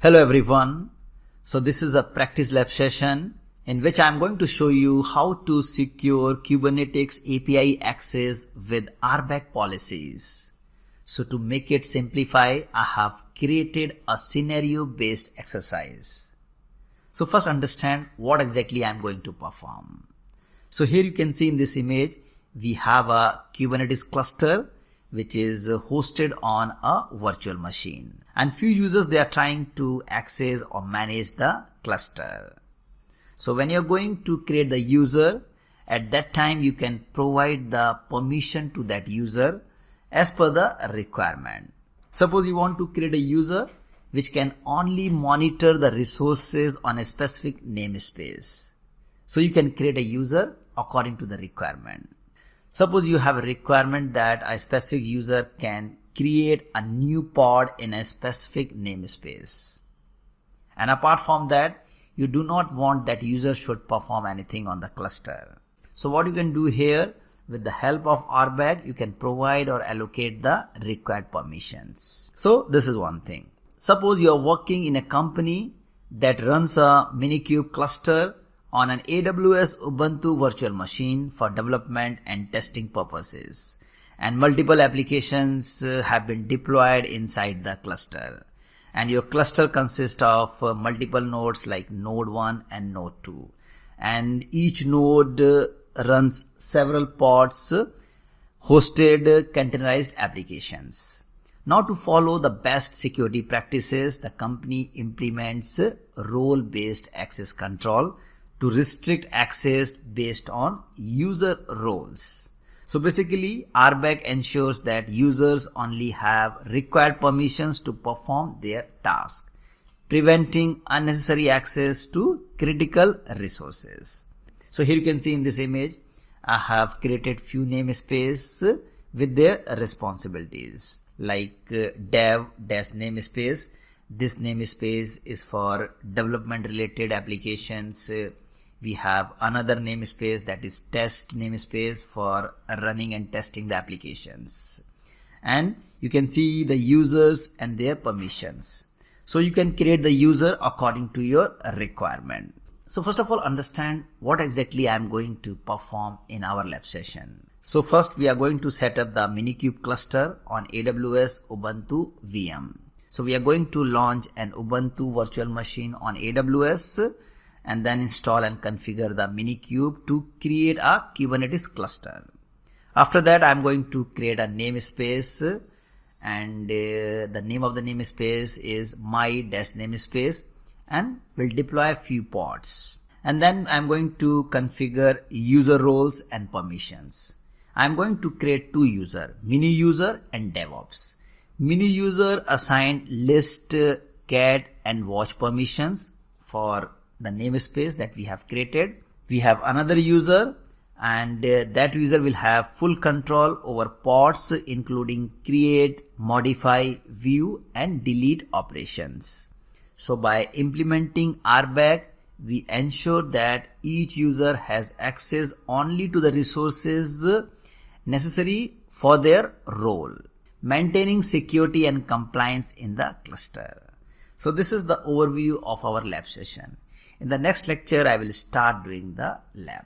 Hello everyone. So this is a practice lab session in which I'm going to show you how to secure Kubernetes API access with RBAC policies. So to make it simplify, I have created a scenario based exercise. So first understand what exactly I'm going to perform. So here you can see in this image, we have a Kubernetes cluster which is hosted on a virtual machine, and few users, they are trying to access or manage the cluster. So when you're going to create the user, at that time you can provide the permission to that user as per the requirement. Suppose you want to create a user which can only monitor the resources on a specific namespace. So you can create a user according to the requirement. Suppose you have a requirement that a specific user can create a new pod in a specific namespace. And apart from that, you do not want that user should perform anything on the cluster. So what you can do here, with the help of RBAC, you can provide or allocate the required permissions. So this is one thing. Suppose you are working in a company that runs a Minikube cluster on an AWS Ubuntu virtual machine for development and testing purposes, and multiple applications have been deployed inside the cluster, and your cluster consists of multiple nodes like node 1 and node 2, and each node runs several pods hosted containerized applications. Now, to follow the best security practices, the company implements role-based access control to restrict access based on user roles. So basically, RBAC ensures that users only have required permissions to perform their task, preventing unnecessary access to critical resources. So here you can see in this image, I have created few namespaces with their responsibilities, like dev-namespace. This namespace is for development related applications. We have another namespace, that is test namespace, for running and testing the applications. And you can see the users and their permissions. So you can create the user according to your requirement. So first of all, understand what exactly I am going to perform in our lab session. So first we are going to set up the Minikube cluster on AWS Ubuntu VM. So we are going to launch an Ubuntu virtual machine on AWS and then install and configure the Minikube to create a Kubernetes cluster. After that, I'm going to create a namespace, and the name of the namespace is my-namespace, and we'll deploy a few pods. And then I'm going to configure user roles and permissions. I'm going to create two users, mini user and DevOps. Mini user assigned list, cat and watch permissions for the namespace that we have created. We have another user, and that user will have full control over pods, including create, modify, view and delete operations. So by implementing RBAC, we ensure that each user has access only to the resources necessary for their role, maintaining security and compliance in the cluster. So this is the overview of our lab session. In the next lecture, I will start doing the lab.